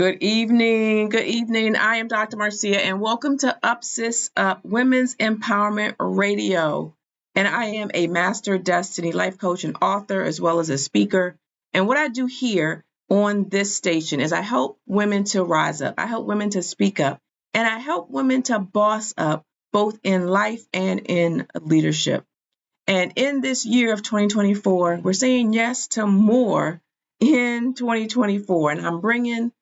Good evening. Good evening. I am Dr. Marcea, and welcome to Up Sis Up Women's Empowerment Radio. And I am a Master Destiny Life Coach and author, as well as a speaker. And what I do here on this station is I help women to rise up, I help women to speak up, and I help women to boss up both in life and in leadership. And in this year of 2024, we're saying yes to more in 2024. And I'm bringing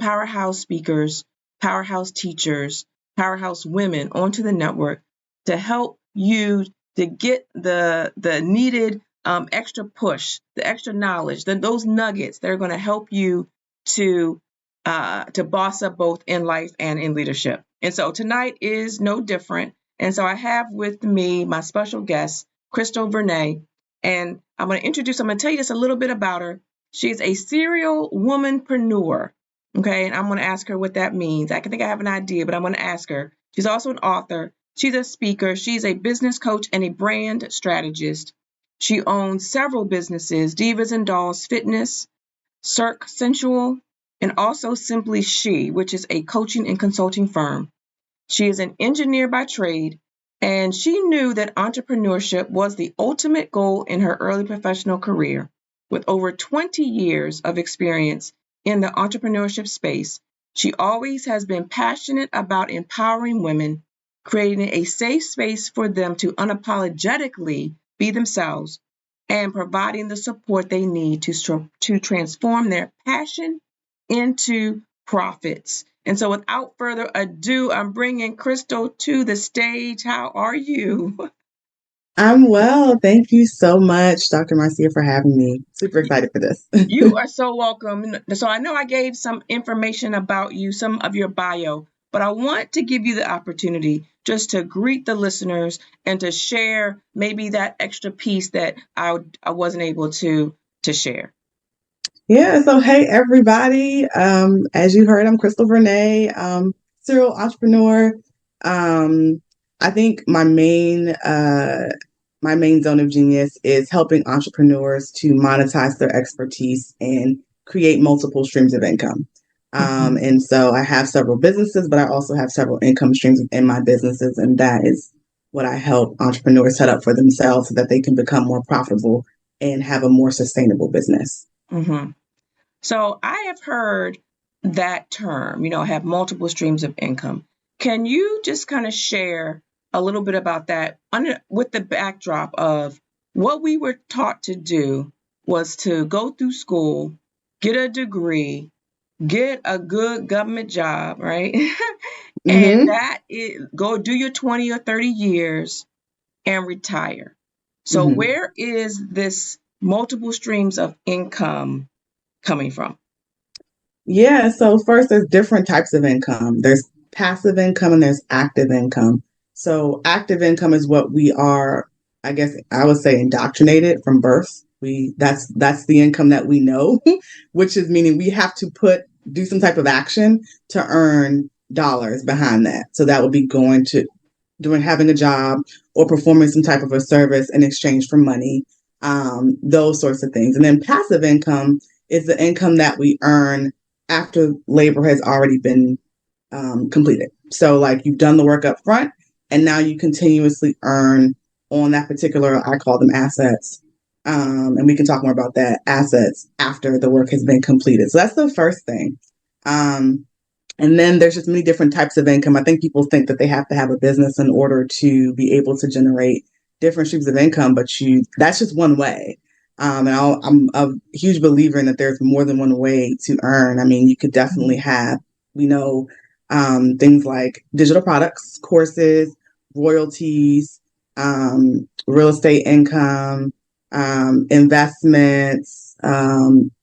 powerhouse speakers, powerhouse teachers, powerhouse women onto the network to help you to get the needed extra push, the extra knowledge, those nuggets that are going to help you to boss up both in life and in leadership. And so tonight is no different. And so I have with me my special guest, Krystal Vernee, and I'm going to tell you just a little bit about her. She's a serial womanpreneur. Okay, and I'm going to ask her what that means. I think I have an idea, but I'm going to ask her. She's also an author. She's a speaker. She's a business coach and a brand strategist. She owns several businesses: Divas and Dolls Fitness, Cirque Sensual, and also Simply She, which is a coaching and consulting firm. She is an engineer by trade, and she knew that entrepreneurship was the ultimate goal in her early professional career. With over 20 years of experience in the entrepreneurship space, she always has been passionate about empowering women, creating a safe space for them to unapologetically be themselves, and providing the support they need to transform their passion into profits. And so without further ado, I'm bringing Krystal to the stage. How are you? I'm well. Thank you so much, Dr. Marcia, for having me. Super excited for this. You are so welcome. So I know I gave some information about you, some of your bio, but I want to give you the opportunity just to greet the listeners and to share maybe that extra piece that I wasn't able to share. Yeah, so hey everybody. As you heard, I'm Krystal Vernee, serial entrepreneur. I think my main zone of genius is helping entrepreneurs to monetize their expertise and create multiple streams of income. Mhm. And so I have several businesses, but I also have several income streams in my businesses, and that is what I help entrepreneurs set up for themselves so that they can become more profitable and have a more sustainable business. Mhm. So I have heard that term, have multiple streams of income. Can you just kind of share a little bit about that with the backdrop of what we were taught to do was to go through school, get a degree, get a good government job, right? And Mm-hmm. go do your 20 or 30 years and retire. So Mm-hmm. where is this multiple streams of income coming from? Yeah, so first there's different types of income. There's passive income and there's active income. So active income is what we are, I guess I would say, indoctrinated from birth. That's the income that we know, which is meaning we have to do some type of action to earn dollars behind that. So that would be going to doing having a job or performing some type of a service in exchange for money, those sorts of things. And then passive income is the income that we earn after labor has already been completed. So, like, you've done the work up front, and now you continuously earn on that particular, I call them assets. And we can talk more about that, assets, after the work has been completed. So that's the first thing. Um, and then there's just many different types of income. I think people think that they have to have a business in order to be able to generate different streams of income, but that's just one way. I'm a huge believer in that there's more than one way to earn. I mean, you could definitely have, we know, things like digital products, courses, royalties, real estate income, investments.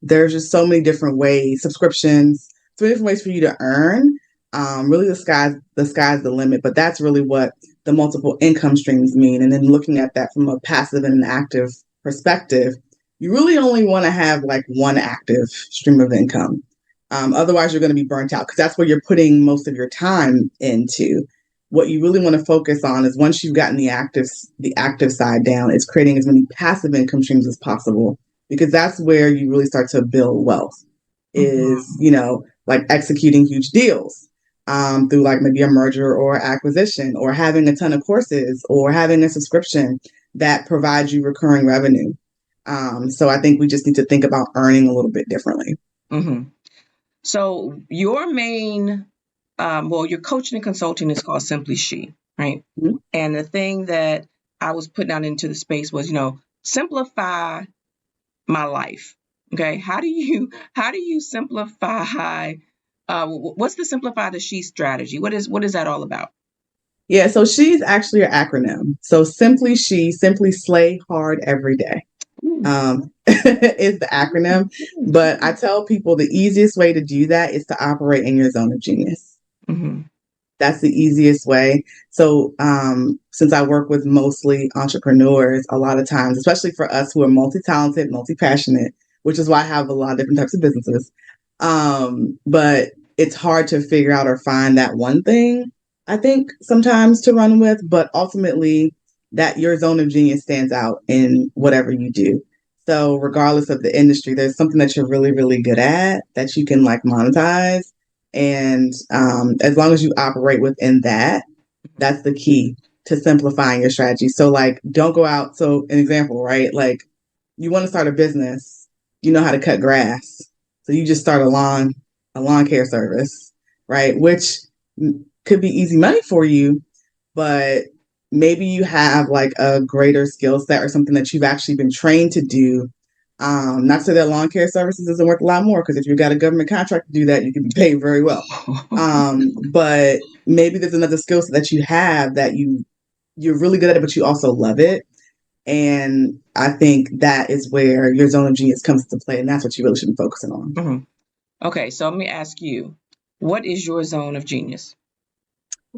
There's just so many different ways, subscriptions, so many different ways for you to earn. Really, the sky's the limit, but that's really what the multiple income streams mean. And then looking at that from a passive and an active perspective, you really only want to have like one active stream of income. Otherwise, you're going to be burnt out because that's where you're putting most of your time into. What you really want to focus on is once you've gotten the active side down, is creating as many passive income streams as possible because that's where you really start to build wealth. Is Mhm. like executing huge deals through like maybe a merger or acquisition, or having a ton of courses, or having a subscription that provides you recurring revenue. So I think we just need to think about earning a little bit differently. Mm-hmm. So your main, your coaching and consulting is called Simply She, right? Mm-hmm. And the thing that I was putting out into the space was, simplify my life. Okay, how do you simplify? What's the simplify the she strategy? What is that all about? Yeah, so she's actually an acronym. So simply she, simply slay hard every day. Ooh. Is the acronym. But I tell people the easiest way to do that is to operate in your zone of genius. Mm-hmm. That's the easiest way. So, since I work with mostly entrepreneurs, a lot of times, especially for us who are multi talented, multi passionate, which is why I have a lot of different types of businesses. But it's hard to figure out or find that one thing, I think, sometimes to run with. But ultimately, that your zone of genius stands out in whatever you do. So, regardless of the industry, there's something that you're really, really good at that you can like monetize, and as long as you operate within that, that's the key to simplifying your strategy. So, like, don't go out. So, an example, right? Like, you want to start a business, you know how to cut grass. So, you just start a lawn care service, right? Which could be easy money for you, but maybe you have like a greater skill set or something that you've actually been trained to do. Not so that lawn care services isn't worth a lot more, because if you've got a government contract to do that, you can be paid very well. But maybe there's another skill set that you have that you're really good at it, but you also love it. And I think that is where your zone of genius comes into play, and that's what you really should be focusing on. Mm-hmm. Okay, so let me ask you, what is your zone of genius?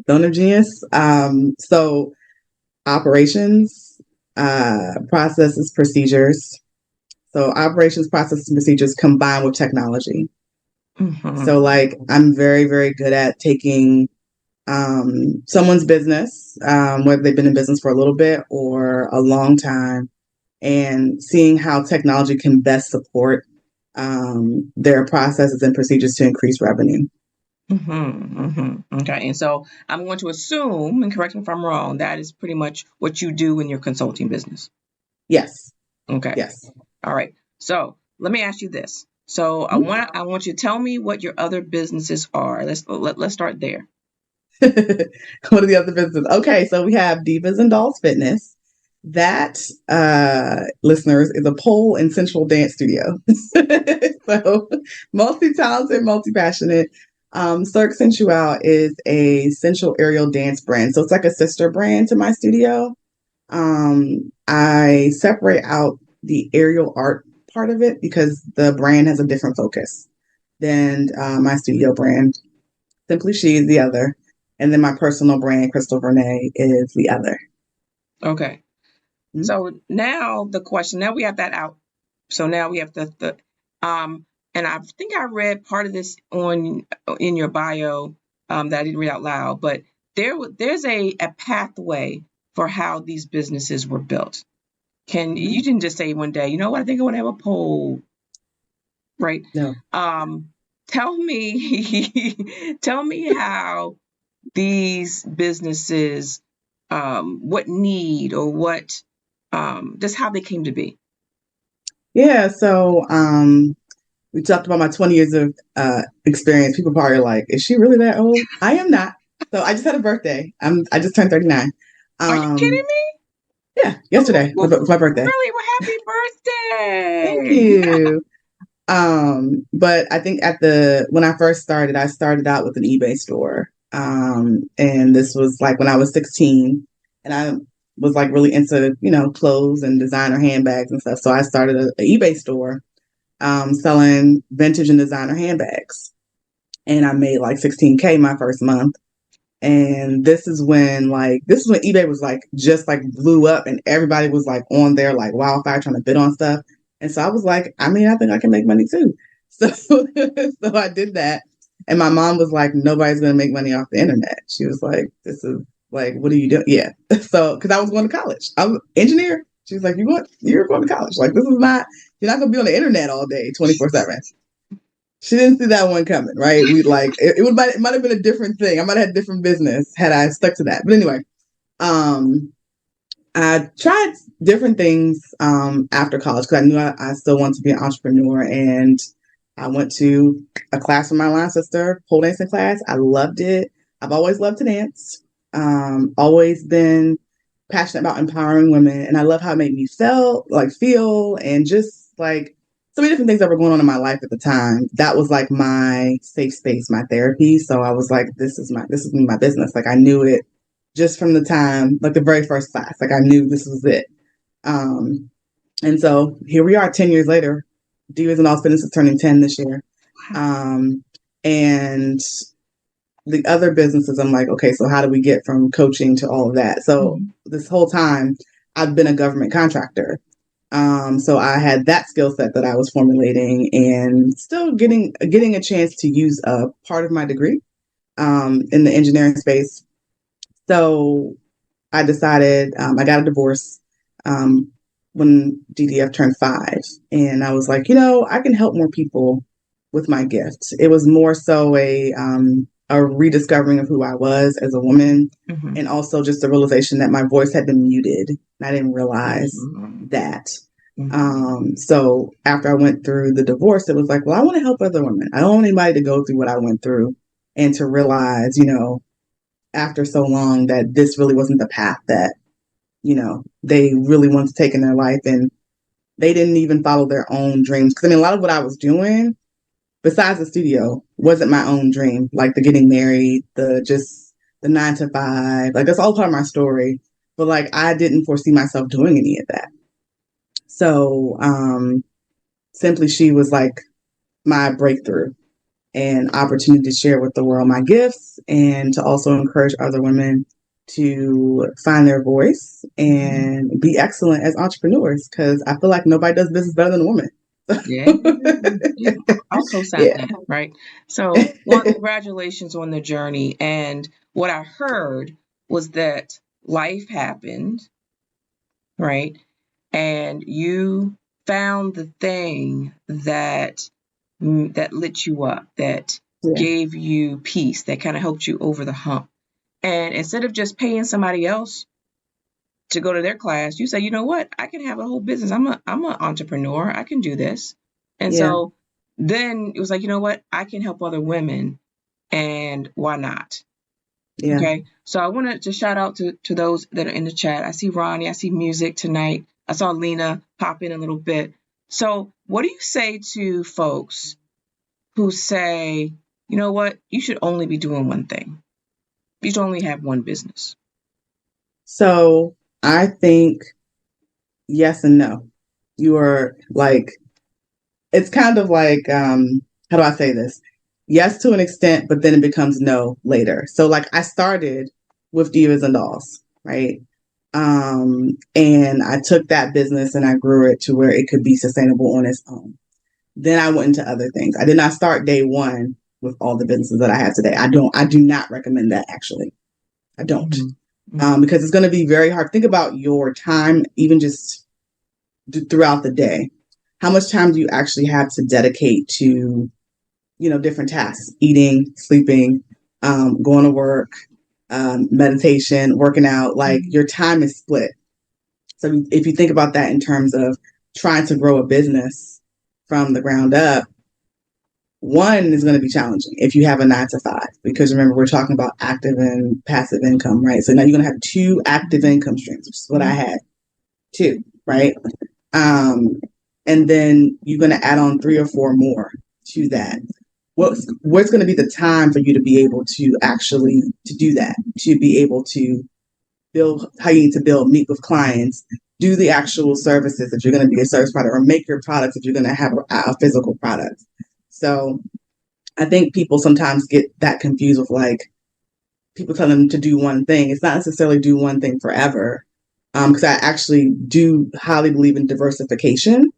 Zone of genius. So operations, processes, procedures. So operations, processes, and procedures combined with technology. Mm-hmm. So like I'm very, very good at taking someone's business, whether they've been in business for a little bit or a long time, and seeing how technology can best support their processes and procedures to increase revenue. Mm-hmm. Mm-hmm. Okay, and so I'm going to assume, and correct me if I'm wrong, that is pretty much what you do in your consulting business. Yes, Okay. yes. All right. So let me ask you this. So I Mhm. want you to tell me what your other businesses are. Let's start there. What are the other businesses? Okay, so we have Divas and Dolls Fitness. That, listeners, is a pole and sensual dance studio. So, multi talented, multi passionate. Cirque Sensual is a sensual aerial dance brand. So, it's like a sister brand to my studio. I separate out the aerial art part of it because the brand has a different focus than my studio brand. Simply She is the other. And then my personal brand, Krystal Vernee, is the other. Okay. Mm-hmm. So now the question, now we have that out. So now we have the and I think I read part of this on in your bio that I didn't read out loud, but there's a pathway for how these businesses were built. Can Mm-hmm. you didn't just say one day, you know what, I think I want to have a pole, right? No. Um, tell me, tell me how these businesses, what need or what, just how they came to be. Yeah. So we talked about my 20 years of experience. People probably are like, is she really that old? I am not. So I just had a birthday. I just turned 39. Are you kidding Um, me? yeah, yesterday was my birthday. Really? Well, happy Thank birthday! you. But I think when I first started, I started out with an eBay store. And this was like when I was 16, and I was like really into, clothes and designer handbags and stuff. So I started an eBay store, selling vintage and designer handbags. And I made like 16K my first month. And this is when eBay was like just like blew up, and everybody was like on there like wildfire trying to bid on stuff. And so I was like, I mean, I think I can make money too. So so I did that. And my mom was like, nobody's gonna make money off the internet. She was like, this is like, what are you doing? Yeah. So because I was going to college. I was an engineer. She was like, you're going to college. Like, this is not, you're not gonna be on the internet all day, 24/7. She didn't see that one coming, right? We like it might have been a different thing. I might have had a different business had I stuck to that. But anyway, um, I tried different things after college because I knew I still wanted to be an entrepreneur, and I went to a class with my line sister, pole dancing class. I loved it. I've always loved to dance. Always been passionate about empowering women, and I love how it made me feel, and just like so many different things that were going on in my life at the time. That was like my safe space, my therapy. So I was like, this is my business. Like I knew it just from the time, like the very first class. Like I knew this was it. Um, and so here we are 10 years later. Divas and All Fitness is turning 10 this year. Um, and the other businesses, I'm like, okay, so how do we get from coaching to all of that? So this whole time, I've been a government contractor. So I had that skill set that I was formulating and still getting a chance to use a part of my degree in the engineering space. So I decided I got a divorce when DDF turned 5, and I was like, I can help more people with my gift. It was more so a rediscovering of who I was as a woman, and also just the realization that my voice had been muted. And I didn't realize that. So after I went through the divorce, it was like, well, I want to help other women. I don't want anybody to go through what I went through, and to realize, after so long that this really wasn't the path that, they really wanted to take in their life. And they didn't even follow their own dreams. Because I mean, a lot of what I was doing, besides the studio, wasn't my own dream. Like the getting married, the 9 to 5, like that's all part of my story. But like, I didn't foresee myself doing any of that. So, Simply She was like my breakthrough and opportunity to share with the world my gifts and to also encourage other women to find their voice and be excellent as entrepreneurs, because I feel like nobody does business better than a woman. Yeah. I'll co-sign Yeah. that, right? So, one, congratulations on the journey. And what I heard was that life happened, right? And you found the thing that lit you up, that Yeah. gave you peace, that kind of helped you over the hump. And instead of just paying somebody else to go to their class, you say, you know what? I can have a whole business. I'm an entrepreneur. I can do this. And Yeah. so then it was like, you know what? I can help other women, and why not? Yeah. Okay. So I wanted to shout out to those that are in the chat. I see Ronnie, I see music tonight. I saw Lena pop in a little bit. So what do you say to folks who say, you know what? You should only be doing one thing. You should only have one business. So I think yes and no. You are like, it's kind of like, how do I say this? Yes, to an extent, but then it becomes no later. So like I started with Divas and Dolls, right? And I took that business and I grew it to where it could be sustainable on its own. Then I went into other things. I did not start day one with all the businesses that I have today. I do not recommend that, actually. I don't. Because it's going to be very hard. Think about your time, even just throughout the day. How much time do you actually have to dedicate to, different tasks? Eating, sleeping, going to work, meditation, working out. Like your time is split. So if you think about that in terms of trying to grow a business from the ground up, one is going to be challenging if you have a 9 to 5, because remember, we're talking about active and passive income, right? So now you're going to have 2 active income streams, which is what I had, 2, right? And then you're going to add on 3 or 4 more to that. What's going to be the time for you to be able to actually to do that, to be able to build how you need to build, meet with clients, do the actual services that you're going to be a service product, or make your products if you're going to have a physical product. So I think people sometimes get that confused with like people tell them to do one thing. It's not necessarily do one thing forever. Because I actually do highly believe in diversification.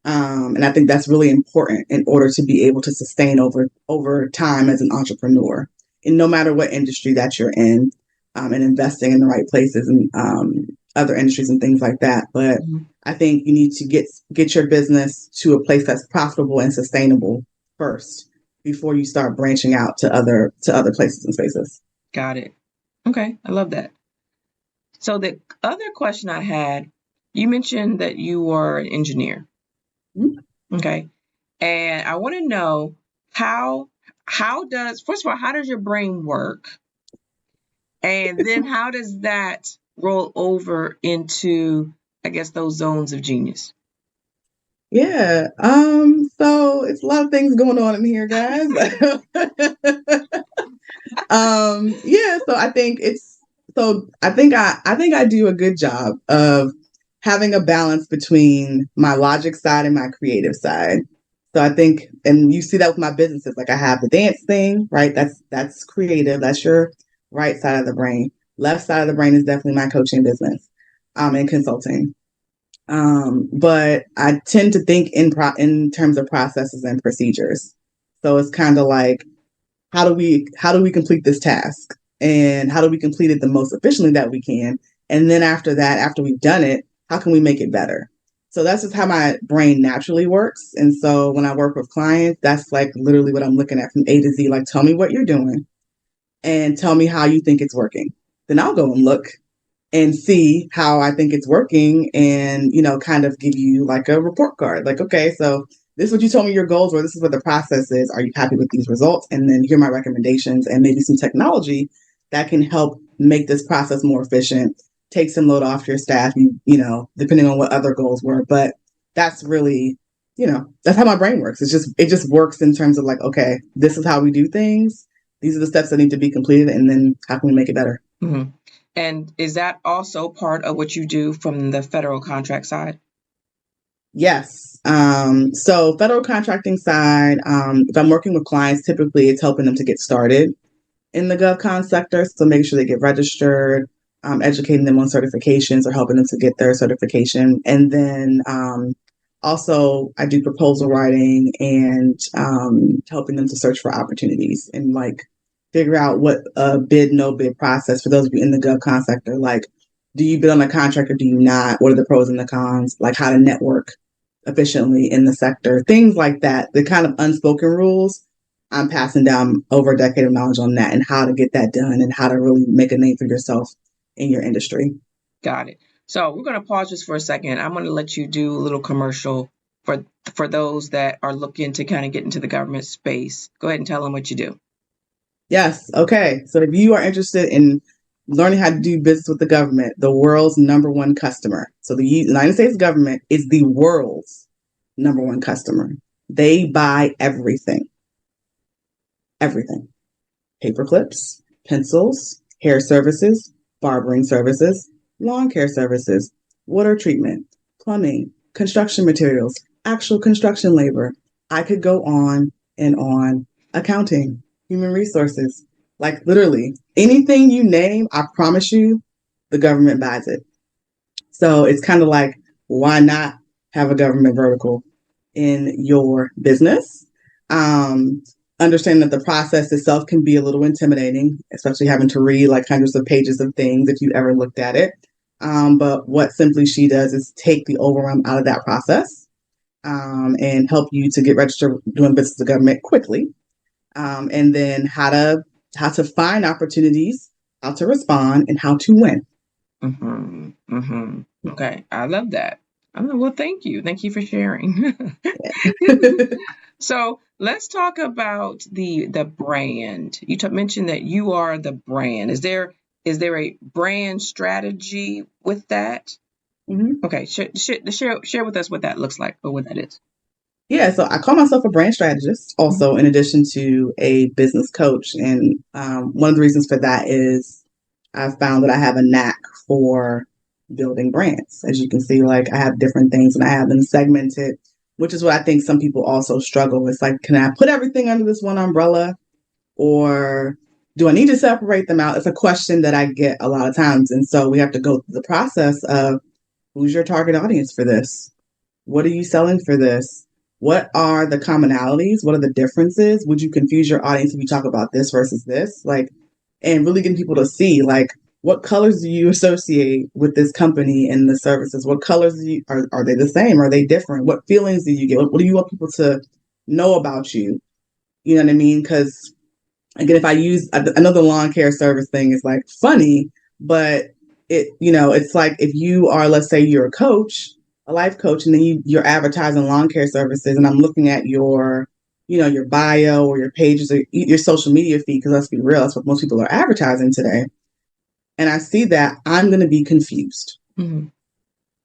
And I think that's really important in order to be able to sustain over time as an entrepreneur, and no matter what industry that you're in, and investing in the right places and other industries and things like that. But I think you need to get your business to a place that's profitable and sustainable first before you start branching out to other places and spaces. Got it. Okay, I love that. So the other question I had, you mentioned that you were an engineer. Mhm. Okay. And I want to know how does, first of all, how does your brain work? And then how does that roll over into, I guess, those zones of genius? Yeah. So it's a lot of things going on in here, guys. Yeah, so I think I do a good job of having a balance between my logic side and my creative side. So I think, and you see that with my businesses, like I have the dance thing, right? That's creative. That's your right side of the brain. Left side of the brain is definitely my coaching business, and consulting. But I tend to think in terms of processes and procedures. So it's kind of like, how do we complete this task, and how do we complete it the most efficiently that we can, and then after that, after we've done it, how can we make it better? So that's just how my brain naturally works. And so when I work with clients, that's like literally what I'm looking at from A to Z. Like, tell me what you're doing and tell me how you think it's working. Then I'll go and look and see how I think it's working, and, kind of give you like a report card. Like, okay, so this is what you told me your goals were. This is what the process is. Are you happy with these results? And then here are my recommendations and maybe some technology that can help make this process more efficient, take some load off your staff, depending on what other goals were. But that's really, that's how my brain works. It just works in terms of like, okay, this is how we do things. These are the steps that need to be completed. And then how can we make it better? Mm-hmm. And is that also part of what you do from the federal contract side? Yes. So federal contracting side, if I'm working with clients, typically it's helping them to get started in the GovCon sector. So make sure they get registered, educating them on certifications or helping them to get their certification. And then also I do proposal writing and helping them to search for opportunities and like figure out what a bid, no bid process for those of you in the GovCon sector. Like, do you bid on a contract or do you not? What are the pros and the cons? Like how to network efficiently in the sector, things like that. The kind of unspoken rules, I'm passing down over a decade of knowledge on that and how to get that done and how to really make a name for yourself in your industry. Got it. So we're going to pause just for a second. I'm going to let you do a little commercial for those that are looking to kind of get into the government space. Go ahead and tell them what you do. Yes. Okay. So if you are interested in learning how to do business with the government, the world's number one customer. So the United States government is the world's number one customer. They buy everything. Everything. Paper clips, pencils, hair services, barbering services, lawn care services, water treatment, plumbing, construction materials, actual construction labor. I could go on and on. Accounting, human resources, like literally anything you name, I promise you, the government buys it. So it's kind of like, why not have a government vertical in your business? Um, Understanding that the process itself can be a little intimidating, especially having to read like hundreds of pages of things if you ever looked at it. But what Simply She does is take the overwhelm out of that process, and help you to get registered doing business with the government quickly, and then how to find opportunities, how to respond, and how to win. Mm-hmm. Mm-hmm. Okay. I love that. Well, thank you. Thank you for sharing. So let's talk about the brand. You mentioned that you are the brand. Is there a brand strategy with that? Mm-hmm. Okay, share with us what that looks like or what that is. Yeah, so I call myself a brand strategist also, in addition to a business coach. And one of the reasons for that is I've found that I have a knack for building brands. As you can see, like I have different things and I have them segmented, which is what I think some people also struggle with. It's like, can I put everything under this one umbrella, or do I need to separate them out? It's a question that I get a lot of times. And so we have to go through the process of, who's your target audience for this? What are you selling for this? What are the commonalities? What are the differences? Would you confuse your audience if you talk about this versus this? Like, and really getting people to see, like, what colors do you associate with this company and the services? What colors are they the same? Are they different? What feelings do you get? What do you want people to know about you? You know what I mean? Because again, if I use, I know the lawn care service thing is like funny, but it's like if you are, let's say you're a coach, a life coach, and then you're advertising lawn care services, and I'm looking at your bio or your pages or your social media feed, because let's be real, that's what most people are advertising today. And I see that, I'm going to be confused. Mm-hmm.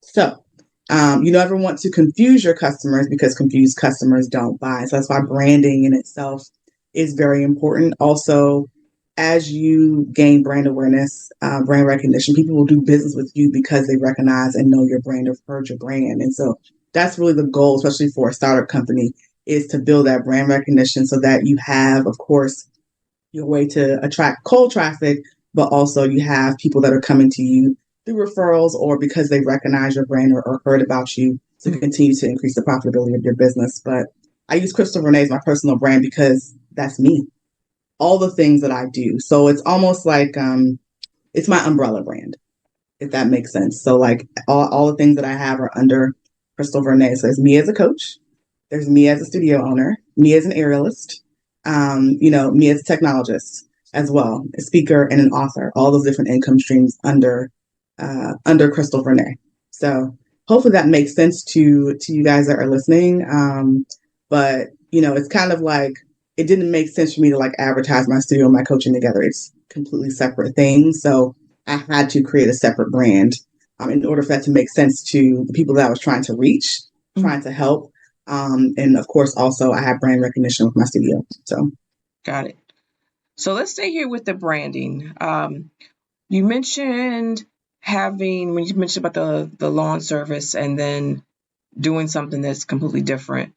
So, you never want to confuse your customers, because confused customers don't buy. So that's why branding in itself is very important. Also, as you gain brand awareness, brand recognition, people will do business with you because they recognize and know your brand or heard your brand. And so that's really the goal, especially for a startup company, is to build that brand recognition so that you have, of course, your way to attract cold traffic, but also you have people that are coming to you through referrals or because they recognize your brand or heard about you to continue to increase the profitability of your business. But I use Krystal Vernee as my personal brand because that's me. All the things that I do. So it's almost like it's my umbrella brand, if that makes sense. So like all the things that I have are under Krystal Vernee. So it's me as a coach, there's me as a studio owner, me as an aerialist, me as a technologist as well, a speaker and an author, all those different income streams under Krystal Vernee. So hopefully that makes sense to you guys that are listening. But it's kind of like, it didn't make sense for me to like advertise my studio and my coaching together. It's completely separate things. So I had to create a separate brand in order for that to make sense to the people that I was trying to reach, trying to help. And of course, also I have brand recognition with my studio. So, got it. So let's stay here with the branding. You mentioned when you mentioned about the lawn service and then doing something that's completely different.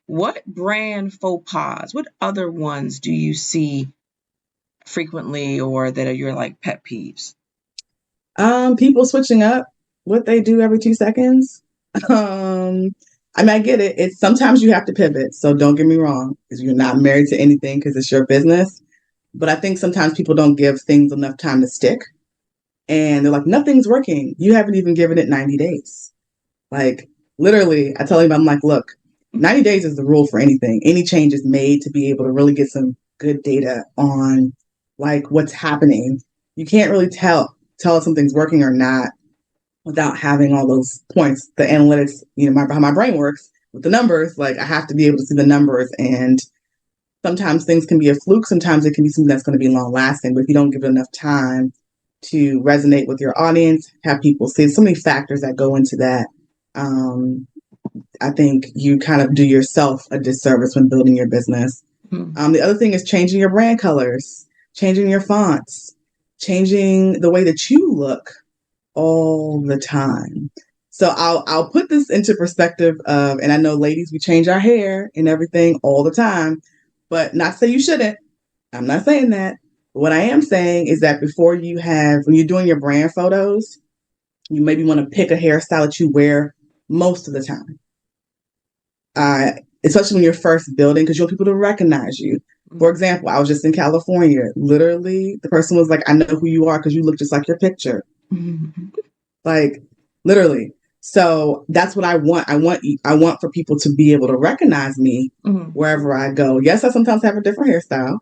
What brand faux pas, what other ones do you see frequently or that are your like pet peeves? People switching up what they do every 2 seconds. I get it. It's sometimes you have to pivot. So don't get me wrong, because you're not married to anything because it's your business. But I think sometimes people don't give things enough time to stick. And they're like, nothing's working. You haven't even given it 90 days. Like, literally, I tell them, I'm like, look, 90 days is the rule for anything. Any change is made to be able to really get some good data on like what's happening. You can't really tell if something's working or not without having all those points, the analytics, how my brain works with the numbers. Like, I have to be able to see the numbers, and sometimes things can be a fluke. Sometimes it can be something that's going to be long lasting, but if you don't give it enough time to resonate with your audience, have people see so many factors that go into that. I think you kind of do yourself a disservice when building your business. The other thing is changing your brand colors, changing your fonts, changing the way that you look all the time. So I'll put this into perspective of, and I know ladies, we change our hair and everything all the time, but not to say you shouldn't. I'm not saying that. What I am saying is that when you're doing your brand photos, you maybe want to pick a hairstyle that you wear most of the time. Especially when you're first building, because you want people to recognize you. For example, I was just in California. Literally, the person was like, I know who you are because you look just like your picture. Like, literally. So that's what I want. I want for people to be able to recognize me wherever I go. Yes, I sometimes have a different hairstyle,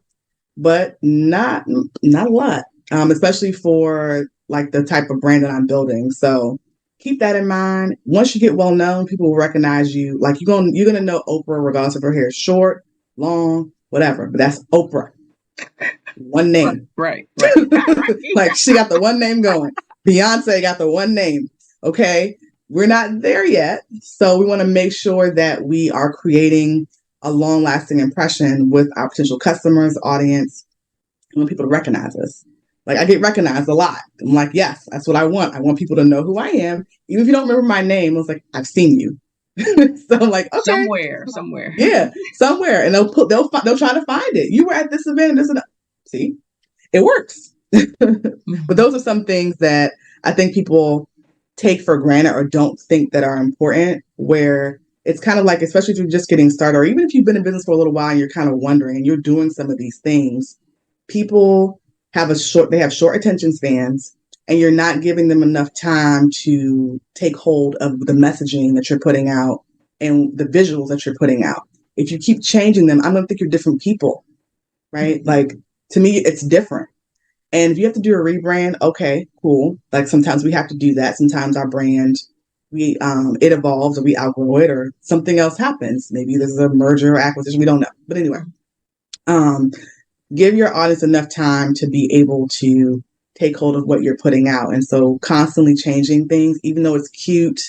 but not a lot. Especially for like the type of brand that I'm building. So keep that in mind. Once you get well known, people will recognize you. Like you're gonna know Oprah regardless if her hair is short, long, whatever. But that's Oprah. One name. Right. Like she got the one name going. Beyonce got the one name. Okay. We're not there yet. So we want to make sure that we are creating a long lasting impression with our potential customers, audience. We want people to recognize us. Like I get recognized a lot. I'm like, yes, that's what I want. I want people to know who I am. Even if you don't remember my name, I was like, I've seen you. So I'm like, okay. Somewhere. Yeah, somewhere. And they'll try to find it. You were at this event and this and that. See, it works. But those are some things that I think people take for granted or don't think that are important, where it's kind of like, especially if you're just getting started, or even if you've been in business for a little while and you're kind of wondering and you're doing some of these things, people they have short attention spans, and you're not giving them enough time to take hold of the messaging that you're putting out and the visuals that you're putting out. if you keep changing them, I'm going to think you're different people, right? Like, to me, it's different. And if you have to do a rebrand, okay, cool. Like sometimes we have to do that. Sometimes our brand, it evolves or we outgrow it or something else happens. Maybe there's a merger or acquisition. We don't know. But anyway, give your audience enough time to be able to take hold of what you're putting out. And so constantly changing things, even though it's cute,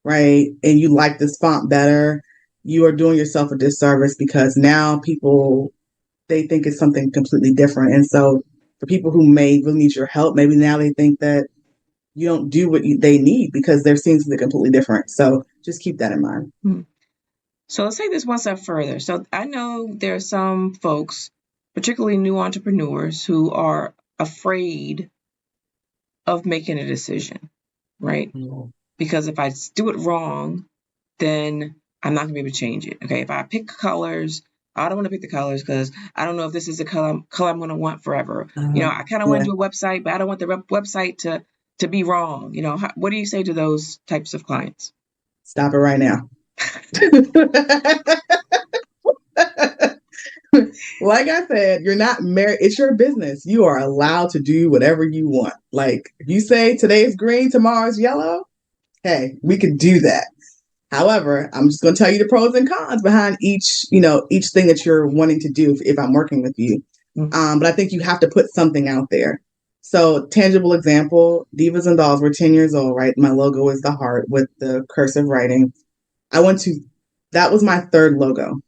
right? And you like this font better, you are doing yourself a disservice because now people, they think it's something completely different. And so for people who may really need your help, maybe now they think that you don't do what they need because they're seeing something completely different. So just keep that in mind. Mm-hmm. So let's take this one step further. So I know there are some folks, particularly new entrepreneurs, who are afraid of making a decision, right? Mm-hmm. Because if I do it wrong, then I'm not going to be able to change it. Okay, if I pick colors, I don't want to pick the colors because I don't know if this is the color I'm going to want forever. I kind of want to do a website, but I don't want the website to be wrong. What do you say to those types of clients? Stop it right now. Like I said, you're not married. It's your business. You are allowed to do whatever you want. Like if you say today's green, tomorrow's yellow, hey, we could do that. However, I'm just going to tell you the pros and cons behind each thing that you're wanting to do if I'm working with you. Mm-hmm. But I think you have to put something out there. So tangible example, Divas and Dolls, we're 10 years old, right? My logo is the heart with the cursive writing. That was my third logo.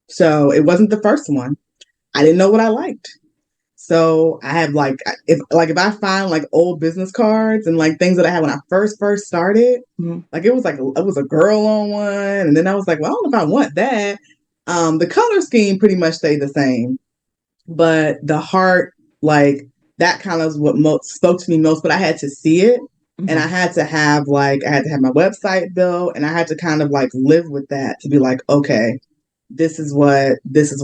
So it wasn't the first one. I didn't know what I liked. So I have if I find like old business cards and like things that I had when I first started, mm-hmm. like it was a girl on one, and then I was like, well, I don't know if I want that. The color scheme pretty much stayed the same, but the heart, like that kind of is what spoke to me most. But I had to see it, mm-hmm. and I had to have my website built, and I had to kind of like live with that to be like, okay, this is what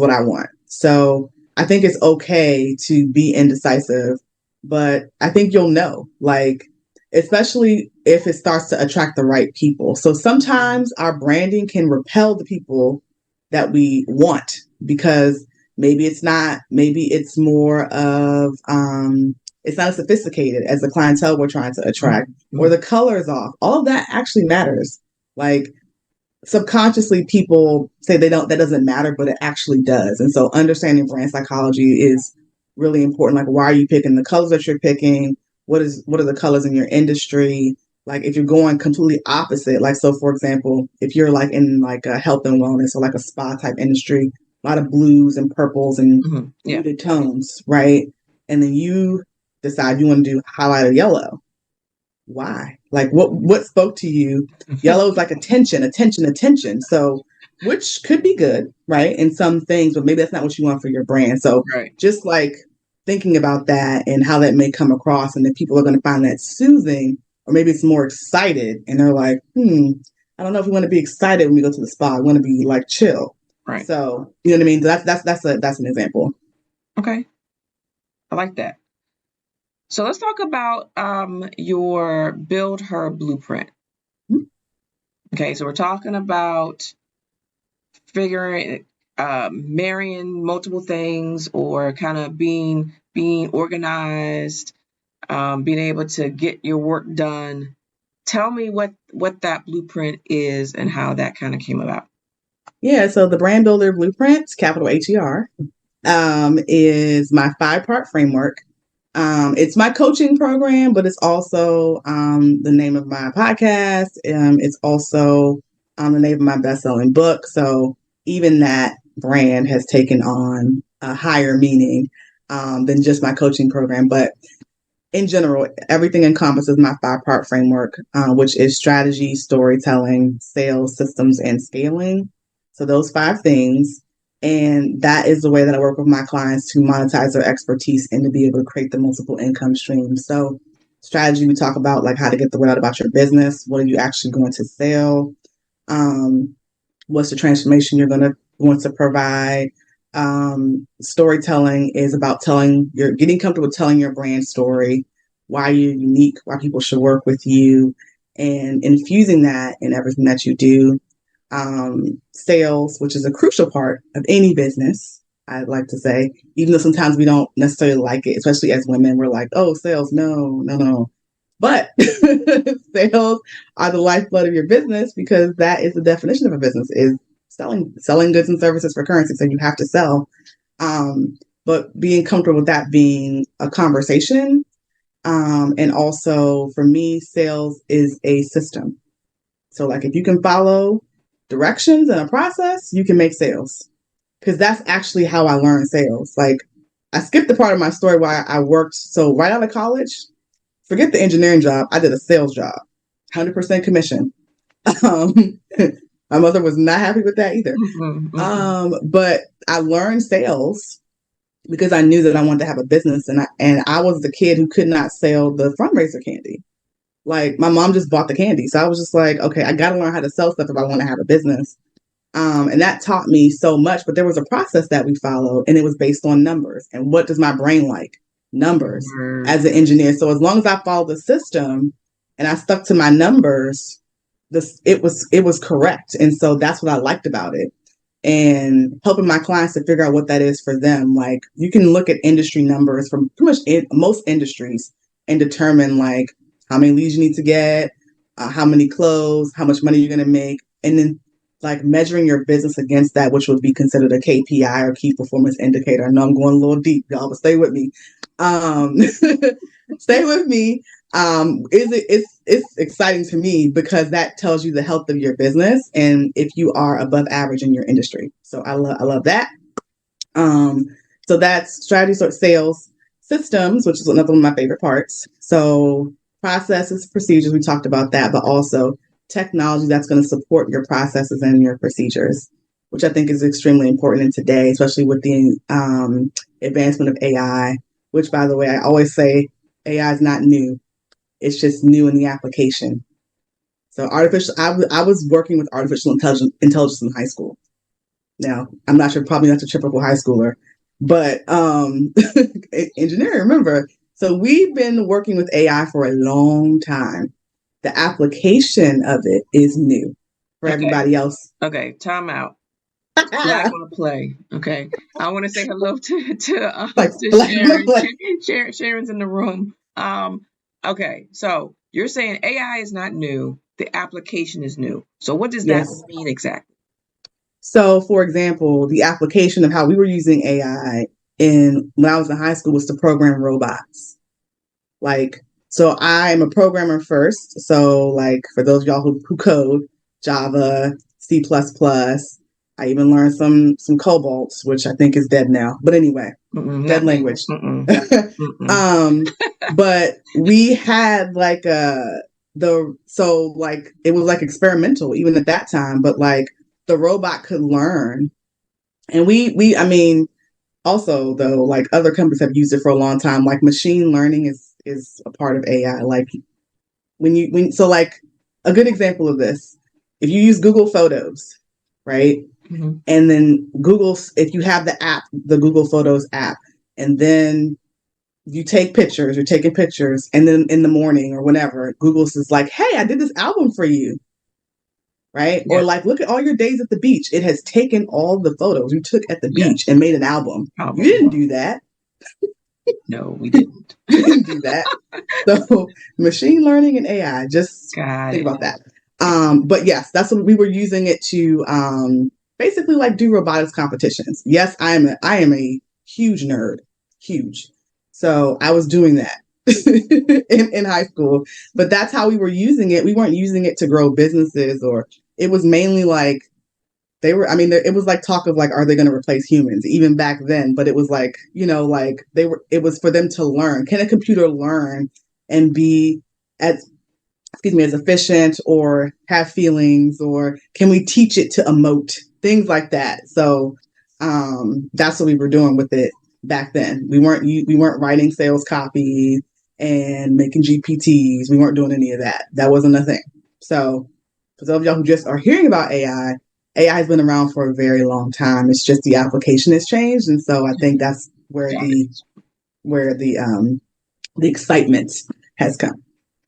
I want. So I think it's okay to be indecisive, but I think you'll know, like, especially if it starts to attract the right people. So sometimes our branding can repel the people that we want because maybe it's more of, it's not as sophisticated as the clientele we're trying to attract, mm-hmm. or the color is off. All of that actually matters. Like, subconsciously people say that doesn't matter, but it actually does. And so understanding brand psychology is really important. Like, why are you picking the colors that you're picking? What are the colors in your industry? Like if you're going completely opposite, like, so for example, if you're like in like a health and wellness or like a spa type industry, a lot of blues and purples and mm-hmm. muted tones, right? And then you decide you want to do highlighter yellow. Why? Like what spoke to you? Yellow is like attention. So, which could be good, right? In some things, but maybe that's not what you want for your brand. So right. Just like thinking about that and how that may come across, and that people are going to find that soothing, or maybe it's more excited and they're like, I don't know if we want to be excited when we go to the spa. We want to be like chill. Right. So, you know what I mean? That's an example. Okay. I like that. So let's talk about your Build Her Blueprint. Mm-hmm. Okay, so we're talking about marrying multiple things, or kind of being organized, being able to get your work done. Tell me what that blueprint is and how that kind of came about. Yeah, so the Brand Builder Blueprint, capital HER, is my 5-part framework. It's my coaching program, but it's also the name of my podcast. It's also the name of my best-selling book. So even that brand has taken on a higher meaning than just my coaching program. But in general, everything encompasses my 5-part framework, which is strategy, storytelling, sales, systems, and scaling. So those 5 things. And that is the way that I work with my clients to monetize their expertise and to be able to create the multiple income streams. So strategy, we talk about like how to get the word out about your business. What are you actually going to sell? What's the transformation you're going to want to provide? Storytelling is about getting comfortable telling your brand story, why you're unique, why people should work with you, and infusing that in everything that you do. sales, which is a crucial part of any business, I'd like to say, even though sometimes we don't necessarily like it, especially as women, we're like, oh, sales, no, no, no. But sales are the lifeblood of your business because that is the definition of a business is selling goods and services for currency. So you have to sell. But being comfortable with that being a conversation. And also for me, sales is a system. So like if you can follow directions and a process, you can make sales. Because that's actually how I learned sales. Like I skipped the part of my story where I worked. So right out of college, forget the engineering job. I did a sales job, 100% commission. Um, my mother was not happy with that either. But I learned sales because I knew that I wanted to have a business, and I was the kid who could not sell the fundraiser candy. Like my mom just bought the candy, so I was just like, okay, I got to learn how to sell stuff if I want to have a business. And that taught me so much. But there was a process that we followed, and it was based on numbers. And what does my brain like? Numbers as an engineer. So as long as I followed the system and I stuck to my numbers, it was correct. And so that's what I liked about it. And helping my clients to figure out what that is for them. Like you can look at industry numbers from pretty much most industries and determine like how many leads you need to get, how many close, how much money you're going to make, and then like measuring your business against that, which would be considered a KPI or key performance indicator. I know I'm going a little deep, y'all, but stay with me. Stay with me. It's exciting to me because that tells you the health of your business and if you are above average in your industry. So I love that. So that's strategy, sort of sales systems, which is another one of my favorite parts. So processes, procedures, we talked about that, but also technology that's going to support your processes and your procedures, which I think is extremely important in today, especially with the advancement of AI, which, by the way, I always say AI is not new. It's just new in the application. So I was working with artificial intelligence in high school. Now, I'm not sure, probably not a typical high schooler, but engineering, remember. So we've been working with AI for a long time. The application of it is new for everybody else. Okay, time out. Black on the play. Okay, I want to say hello to Sharon. Sharon's in the room. Okay, so you're saying AI is not new. The application is new. So what does that mean exactly? So, for example, the application of how we were using AI when I was in high school was to program robots. Like, so I'm a programmer first. So, like, for those of y'all who code Java, C++, I even learned some Cobalt, which I think is dead now. But anyway, dead language. But we had like it was like experimental even at that time. But like the robot could learn, and I mean, also though, like other companies have used it for a long time. Like machine learning is a part of AI. Like so like a good example of this, if you use Google Photos, right? Mm-hmm. And then if you have the app, the Google Photos app, and then you take pictures, you're taking pictures, and then in the morning or whenever, Google's is like, hey, I did this album for you. Right? Yeah. Or like, look at all your days at the beach. It has taken all the photos you took at the beach and made an album. You didn't do that. No, we didn't. You didn't do that. So machine learning and AI, just think about that. But yes, that's what we were using it to basically like do robotics competitions. Yes, I am a huge nerd. Huge. So I was doing that in high school, but that's how we were using it. We weren't using it to grow businesses, or it was mainly like it was like talk of like, are they going to replace humans even back then? But it was like, like it was for them to learn. Can a computer learn and be as efficient or have feelings, or can we teach it to emote? Things like that. So that's what we were doing with it back then. We weren't writing sales copy and making GPTs. We weren't doing any of that. That wasn't a thing. So for those of y'all who just are hearing about AI has been around for a very long time. It's just the application has changed, and so I think that's where the excitement has come.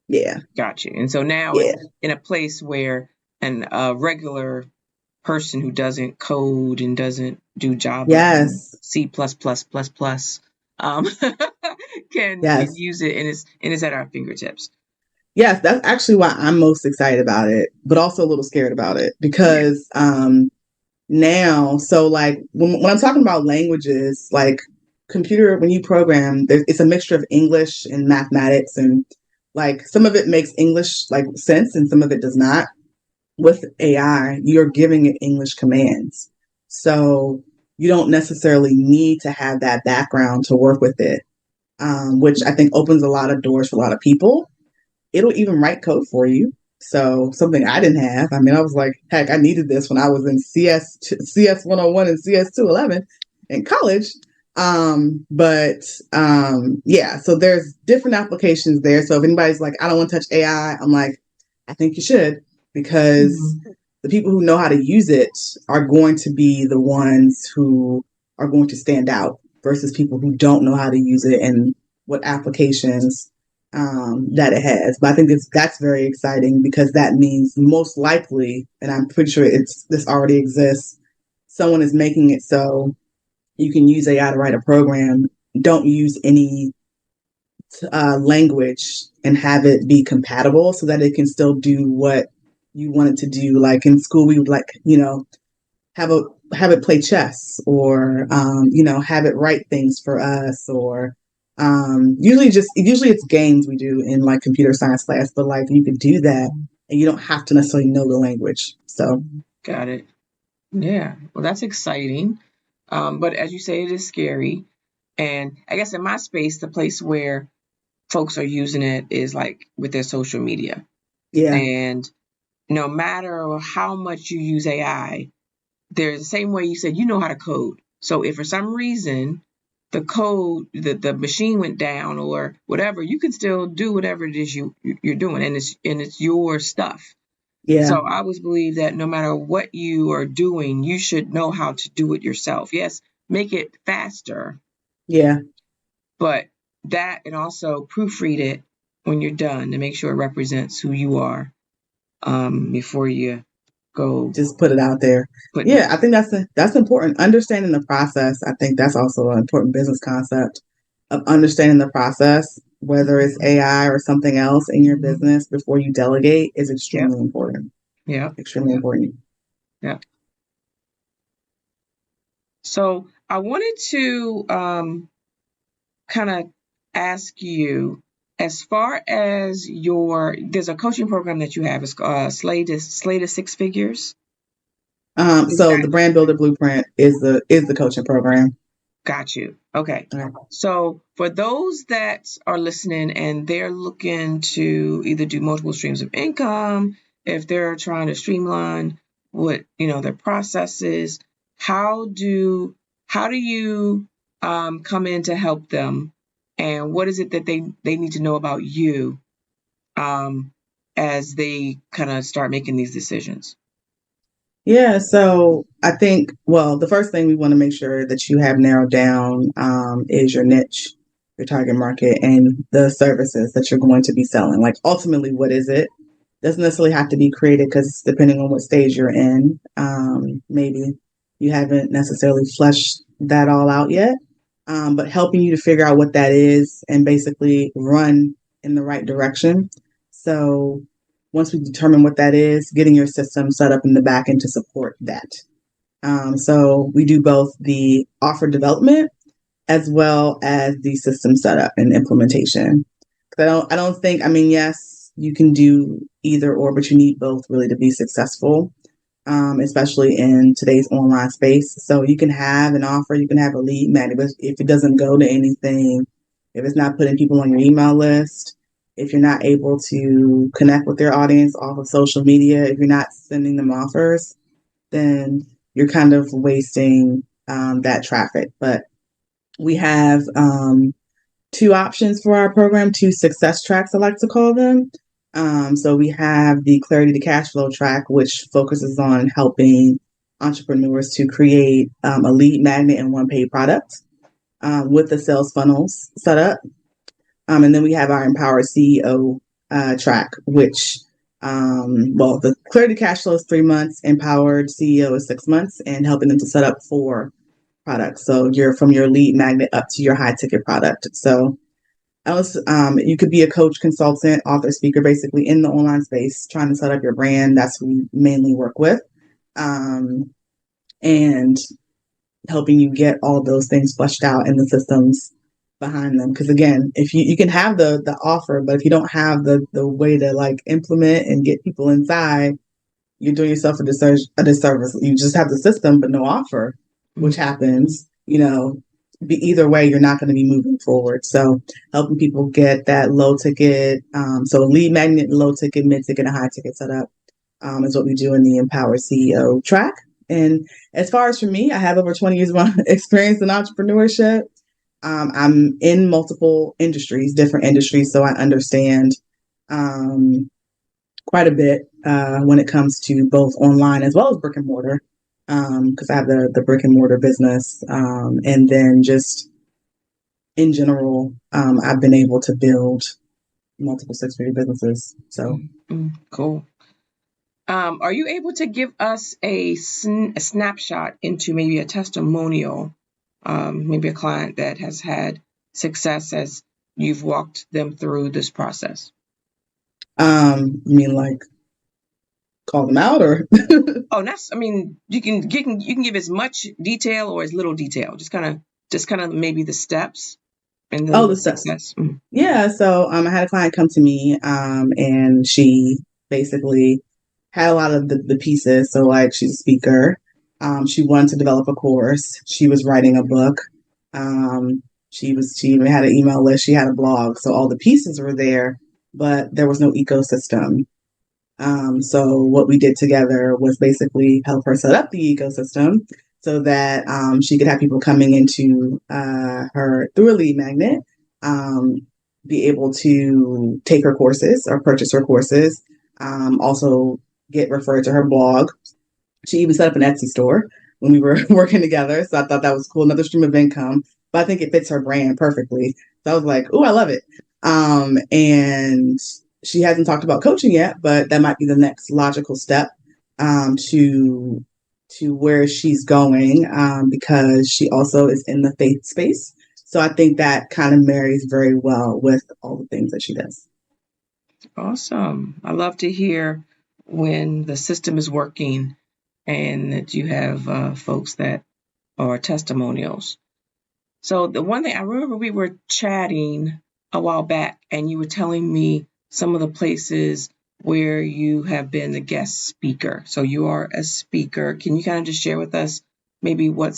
Yeah, got you. And so now it's in a place where a regular person who doesn't code and doesn't do Java and Yes. C++, um, can Yes. use it, and it's at our fingertips. Yes, that's actually why I'm most excited about it, but also a little scared about it Yeah. because now, so like when I'm talking about languages, like computer, when you program, it's a mixture of English and mathematics, and like some of it makes English like sense and some of it does not. With AI, you're giving it English commands. So you don't necessarily need to have that background to work with it, which I think opens a lot of doors for a lot of people. It'll even write code for you. So something I didn't have. I mean, I was like, heck, I needed this when I was in CS 101 and CS 211 in college. Yeah, so there's different applications there. So if anybody's like, I don't want to touch AI, I'm like, I think you should because the people who know how to use it are going to be the ones who are going to stand out versus people who don't know how to use it and what applications that it has. But I think that's very exciting because that means most likely, and I'm pretty sure this already exists, someone is making it so you can use AI to write a program. Don't use any language and have it be compatible so that it can still do what you want it to do. Like in school, we would have a have it play chess or have it write things for us or usually it's games we do in like computer science class, but like you could do that and you don't have to necessarily know the language. So Got it. Yeah. Well, that's exciting. But as you say, it is scary. And I guess in my space, the place where folks are using it is like with their social media. yeah, And no matter how much you use AI, there's the same way you said you know how to code. So if for some reason the code, the machine went down or whatever, you can still do whatever it is you're doing, and it's your stuff. yeah, So I always believe that no matter what you are doing, you should know how to do it yourself. Yes, make it faster, yeah. but that and also proofread it when you're done to make sure it represents who you are before you go Just put it out there. putting it Yeah, I out. think that's important. Understanding the process. I think that's also an important business concept of understanding the process, whether it's AI or something else in your business before you delegate is Yep, extremely important. yep, Extremely important. yep. So I wanted to kind of ask you, as far as there's a coaching program that you have. It's Slay to Six Figures. Is So that the brand builder blueprint is the coaching program. got you? Okay. Uh, So for those that are listening and they're looking to either do multiple streams of income, if they're trying to streamline what their processes, how do how do you come in to help them, and what is it that they need to know about you um, as they kind of start making these decisions? Yeah, so I think, well, the first thing we want to make sure that you have narrowed down is your niche, your target market, and the services that you're going to be selling. Like, ultimately, what is it? Doesn't necessarily have to be created because depending on what stage you're in, maybe you haven't necessarily fleshed that all out yet. But helping you to figure out what that is and basically run in the right direction. So once we determine what that is, getting your system set up in the back end to support that. So we do both the offer development as well as the system setup and implementation. I don't think, I mean, yes, you can do either or, but you need both really to be successful, especially in today's online space. So you can have an offer, you can have a lead magnet, but if it doesn't go to anything, if it's not putting people on your email list, if you're not able to connect with their audience off of social media, if you're not sending them offers, then you're kind of wasting that traffic. But we have two options for our program, two success tracks, I like to call them. So we have the Clarity to Cash Flow track, which focuses on helping entrepreneurs to create a lead magnet and one paid product with the sales funnels set up. And then we have our Empowered CEO track, which The Clarity Cash Flow is 3 months, Empowered CEO is 6 months, and helping them to set up for products. So you're from your lead magnet up to your high ticket product. So you could be a coach, consultant, author, speaker, basically in the online space, trying to set up your brand. That's who we mainly work with. And helping you get all those things fleshed out in the systems behind them. Because again, if you can have the offer, but if you don't have the way to like implement and get people inside, you're doing yourself a disservice. You just have the system, but no offer, which happens, be either way, you're not going to be moving forward. So helping people get that low ticket, so lead magnet, low ticket, mid ticket, and high ticket set up is what we do in the Empower CEO track. And as far as for me, I have over 20 years of experience in entrepreneurship. I'm in multiple industries, different industries, so I understand quite a bit when it comes to both online as well as brick and mortar, because I have the brick and mortar business. And then just in general, I've been able to build multiple six-figure businesses. So cool. Are you able to give us a snapshot into maybe a testimonial, maybe a client that has had success as you've walked them through this process? You mean like call them out, or? You can give as much detail or as little detail. Just kind of maybe the steps and the success. Steps. Yeah. So I had a client come to me, and she basically had a lot of the pieces. So like she's a speaker. She wanted to develop a course. She was writing a book. She even had an email list. She had a blog. So all the pieces were there, but there was no ecosystem. So what we did together was basically help her set up the ecosystem so that she could have people coming into her through a lead magnet, be able to take her courses or purchase her courses, also get referred to her blog. She even set up an Etsy store when we were working together. So I thought that was cool. Another stream of income, but I think it fits her brand perfectly. So I was like, oh, I love it. And she hasn't talked about coaching yet, but that might be the next logical step to where she's going, because she also is in the faith space. So I think that kind of marries very well with all the things that she does. Awesome. I love to hear when the system is working and that you have folks that are testimonials. So the one thing I remember, we were chatting a while back and you were telling me some of the places where you have been the guest speaker. So you are a speaker. Can you kind of just share with us maybe where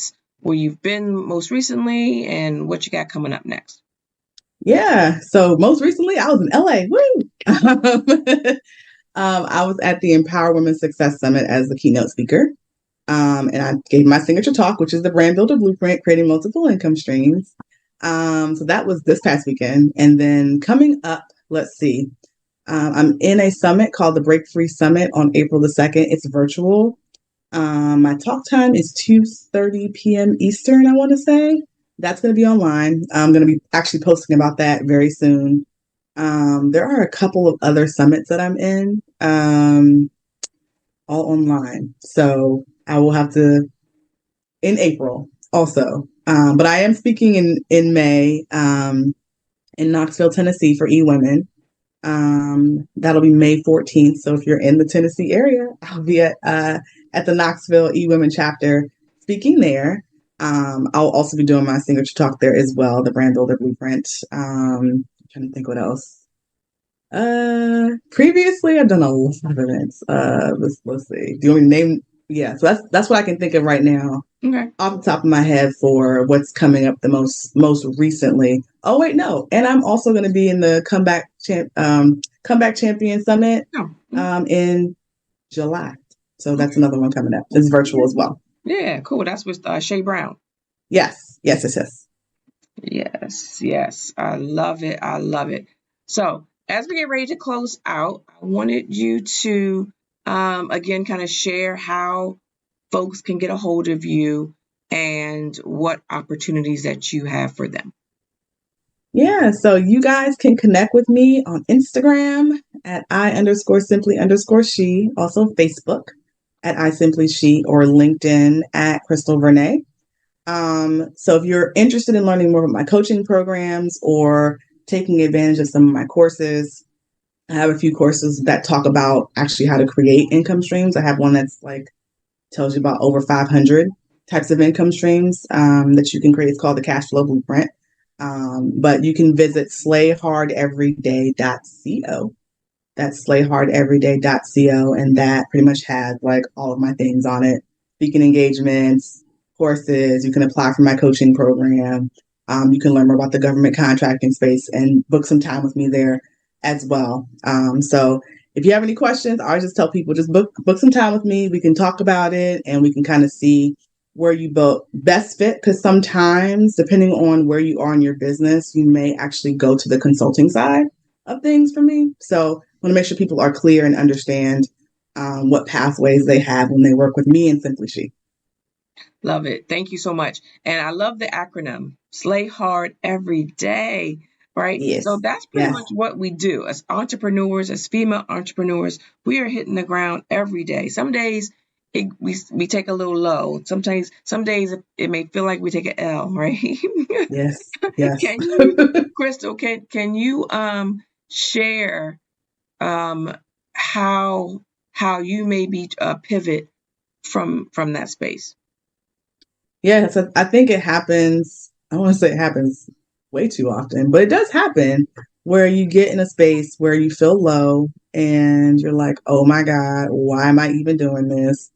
you've been most recently and what you got coming up next? Yeah. So most recently I was in LA. Woo! I was at the Empower Women Success Summit as the keynote speaker. And I gave my signature talk, which is the Brand Builder Blueprint, creating multiple income streams. So that was this past weekend. And then coming up, let's see, I'm in a summit called the Break Free Summit on April the 2nd. It's virtual. My talk time is 2:30 p.m. Eastern, I want to say. That's going to be online. I'm going to be actually posting about that very soon. There are a couple of other summits that I'm in, all online. So I will have to, in April also. But I am speaking in May in Knoxville, Tennessee for eWomen. That'll be May 14th. So if you're in the Tennessee area, I'll be at the Knoxville eWomen chapter speaking there. I'll also be doing my signature talk there as well, the Brand Builder Blueprint. I'm trying to think what else. Previously I've done a lot of events. Let's see. Do you want me to name? Yeah, so that's what I can think of right now. Okay. Off the top of my head for what's coming up the most recently. Oh wait, no. And I'm also going to be in the Comeback Champion Summit in July. So that's another one coming up. It's virtual as well. Yeah, cool. That's with Shay Brown. Yes. Yes. I love it. So as we get ready to close out, I wanted you to again kind of share how folks can get a hold of you and what opportunities that you have for them. Yeah, so you guys can connect with me on Instagram at I_simply_she, also Facebook at I Simply She, or LinkedIn at Krystal Vernee. So if you're interested in learning more about my coaching programs or taking advantage of some of my courses, I have a few courses that talk about actually how to create income streams. I have one that's like tells you about over 500 types of income streams that you can create. It's called the Cash Flow Blueprint. But you can visit slayhardeveryday.co. That's slayhardeveryday.co, and that pretty much has like all of my things on it. Speaking engagements, courses. You can apply for my coaching program. You can learn more about the government contracting space and book some time with me there as well. So if you have any questions, I just tell people just book some time with me. We can talk about it and we can kind of see where you both best fit, because sometimes depending on where you are in your business, you may actually go to the consulting side of things for me. So I want to make sure people are clear and understand what pathways they have when they work with me and Simply She. Love it. Thank you so much. And I love the acronym Slay Hard Every Day, right? So Yes. that's pretty Yes. much what we do as entrepreneurs, as female entrepreneurs. We are hitting the ground every day. Some days we take a little low. Sometimes, some days it may feel like we take an L, right? Yes. Yes. Can you, Krystal, can you share um, how you maybe pivot from that space? Yeah, so I think it happens. I want to say it happens way too often, but it does happen where you get in a space where you feel low and you're like, "Oh my God, why am I even doing this?"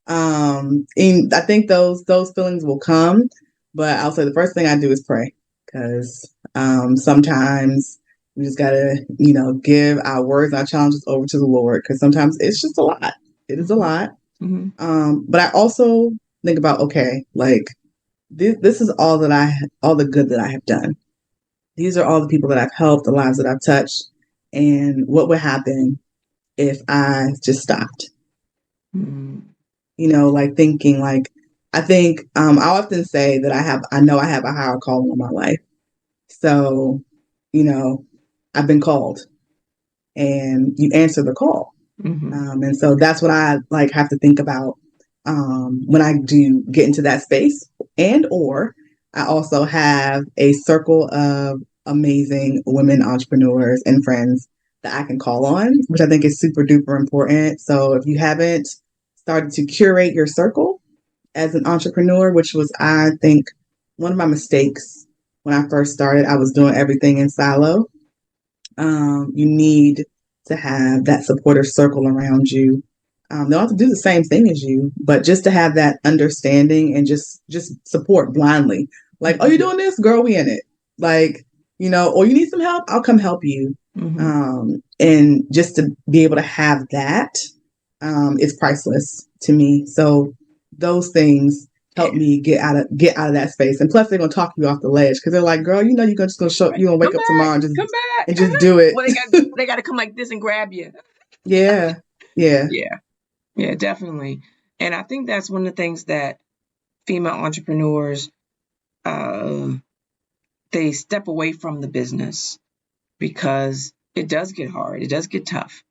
And I think those feelings will come, but I'll say the first thing I do is pray, because sometimes we just gotta, give our words, our challenges over to the Lord, because sometimes it's just a lot. It is a Mm-hmm. lot. Mm-hmm. But I also think about, okay, like this is all the good that I have done. These are all the people that I've helped, the lives that I've touched, and what would happen if I just stopped? Mm-hmm. Like thinking like, I think I often say that I know I have a higher calling on my life. So, you know, I've been called, and you answer the call. Mm-hmm. And so that's what I like have to think about when I do get into that space. And or I also have a circle of amazing women entrepreneurs and friends that I can call on, which I think is super duper important. So if you haven't started to curate your circle as an entrepreneur, which was, I think, one of my mistakes when I first started, I was doing everything in silo. You need to have that supportive circle around you. They don't have to do the same thing as you, but just to have that understanding and just support blindly. Like, oh, Mm-hmm. you doing this, girl? We in it. Like, or you need some help? I'll come help you. Mm-hmm. And just to be able to have that is priceless to me. So those things help Yeah. me get out of that space. And plus, they're gonna talk you off the ledge because they're like, "Girl, you're just gonna show Right. you gonna Come wake up back. tomorrow Come back. and just do it." Well, they got to come like this and grab you. Yeah, yeah, Yeah. Yeah. Definitely. And I think that's one of the things that female entrepreneurs uh, they step away from the business because it does get hard. It does get tough.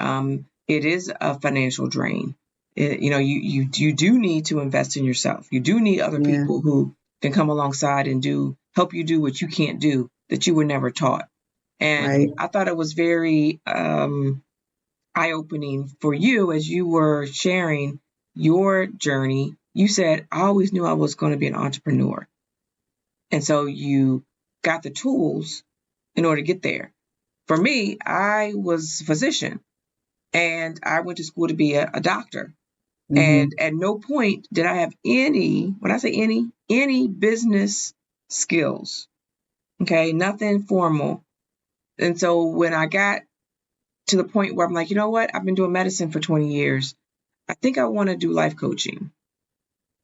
It is a financial drain. You do need to invest in yourself. You do need other yeah. people who can come alongside and help you do what you can't do that you were never taught. And Right. I thought it was very eye opening for you as you were sharing your journey. You said, I always knew I was going to be an entrepreneur. And so you got the tools in order to get there. For me, I was a physician and I went to school to be a doctor. And Hmm. at no point did I have when I say any business skills. Okay, nothing formal. And so when I got to the point where I'm like, you know what? I've been doing medicine for 20 years. I think I want to do life coaching.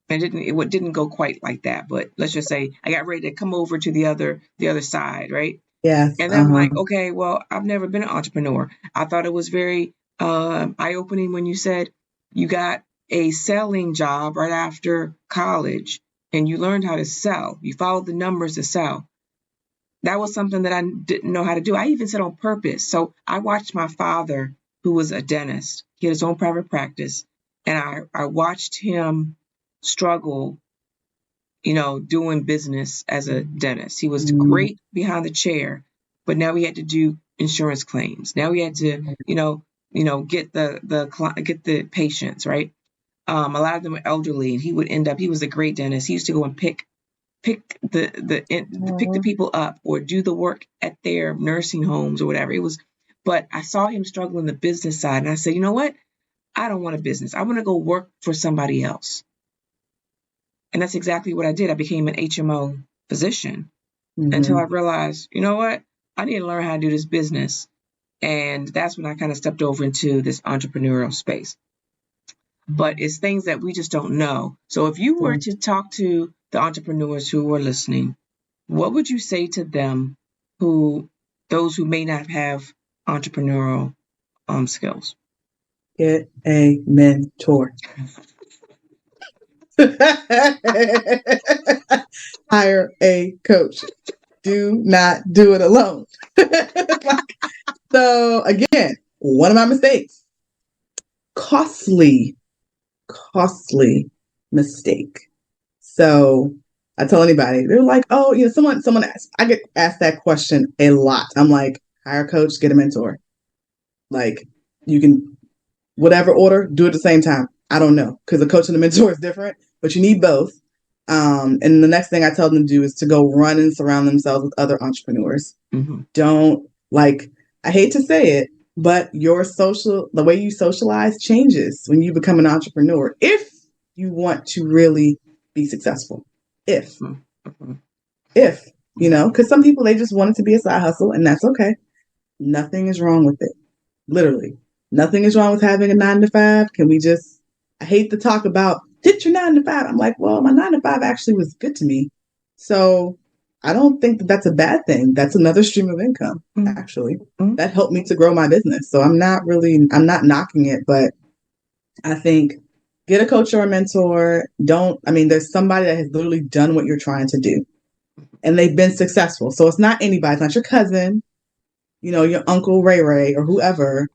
And it didn't go quite like that, but let's just say I got ready to come over to the other side, right? Yes. And then I'm Uh-huh. like, okay, well, I've never been an entrepreneur. I thought it was very eye opening when you said you got a selling job right after college and you learned how to sell. You followed the numbers to sell. that was something that I didn't know how to do. I even said on purpose. So I watched my father, who was a dentist. He had his own private practice, and I watched him struggle, doing business as a dentist. He was great behind the chair, but now he had to do insurance claims. Now he had to, get the patients, right. A lot of them were elderly, and he would end up. He was a great dentist. He used to go and pick the people up or do the work at their nursing homes or whatever it was. But I saw him struggle in the business side, and I said, you know what? I don't want a business. I want to go work for somebody else. And that's exactly what I did. I became an HMO physician until I realized, you know what? I need to learn how to do this business. And that's when I kind of stepped over into this entrepreneurial space. But it's things that we just don't know. So if you were to talk to the entrepreneurs who are listening, what would you say to them, those who may not have entrepreneurial skills? Get a mentor. Hire a coach. Do not do it alone. So again, one of my mistakes, costly mistake. So I tell anybody, they're like, oh, someone asked, I get asked that question a lot. I'm like, hire a coach, get a mentor. Like, you can, whatever order, do it at the same time. I don't know, because a coach and a mentor is different, but you need both. And the next thing I tell them to do is to go run and surround themselves with other entrepreneurs. Don't, I hate to say it, but the way you socialize changes when you become an entrepreneur. If you want to really be successful, because some people, they just want it to be a side hustle, and that's okay. Nothing is wrong with it. Literally, nothing is wrong with having a 9-to-5. I hate to talk about, did your 9-to-5? I'm like, well, my 9-to-5 actually was good to me. So I don't think that that's a bad thing. That's another stream of income, actually. That helped me to grow my business. So I'm not knocking it, but I think get a coach or a mentor. There's somebody that has literally done what you're trying to do, and they've been successful. So it's not anybody. It's not your cousin, your uncle Ray or whoever,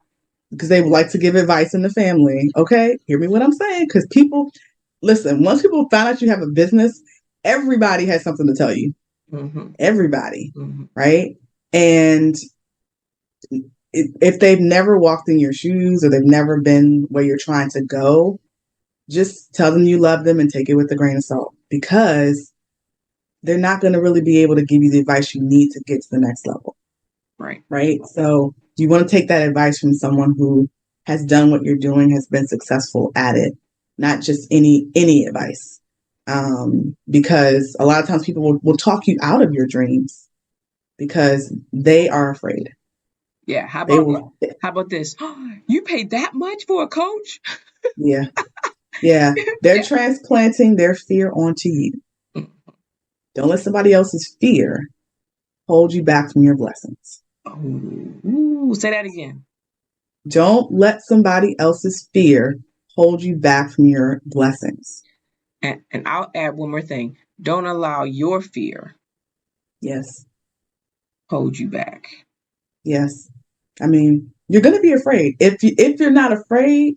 because they would like to give advice in the family. Okay, hear me what I'm saying, because people, listen, once people find out you have a business, everybody has something to tell you. Everybody, right? And if they've never walked in your shoes or they've never been where you're trying to go, just tell them you love them and take it with a grain of salt, because they're not going to really be able to give you the advice you need to get to the next level. Right. So you want to take that advice from someone who has done what you're doing, has been successful at it, not just any advice. Because a lot of times people will talk you out of your dreams because they are afraid. Yeah. How about this? You paid that much for a coach? Yeah. They're transplanting their fear onto you. Don't let somebody else's fear hold you back from your blessings. Ooh, say that again. Don't let somebody else's fear hold you back from your blessings. And I'll add one more thing. Don't allow your fear. Yes. Hold you back. Yes. You're going to be afraid. If you're not afraid,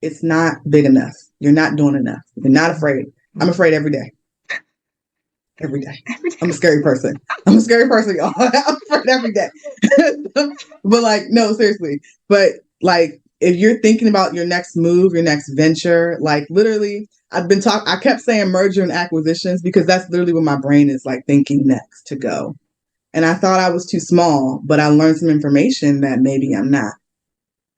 it's not big enough. You're not doing enough. You're not afraid. I'm afraid every day. Every day. I'm a scary person. I'm a scary person, y'all. I'm afraid every day. But no, seriously. But if you're thinking about your next move, your next venture, literally, I kept saying merger and acquisitions because that's literally where my brain is thinking next to go. And I thought I was too small, but I learned some information that maybe I'm not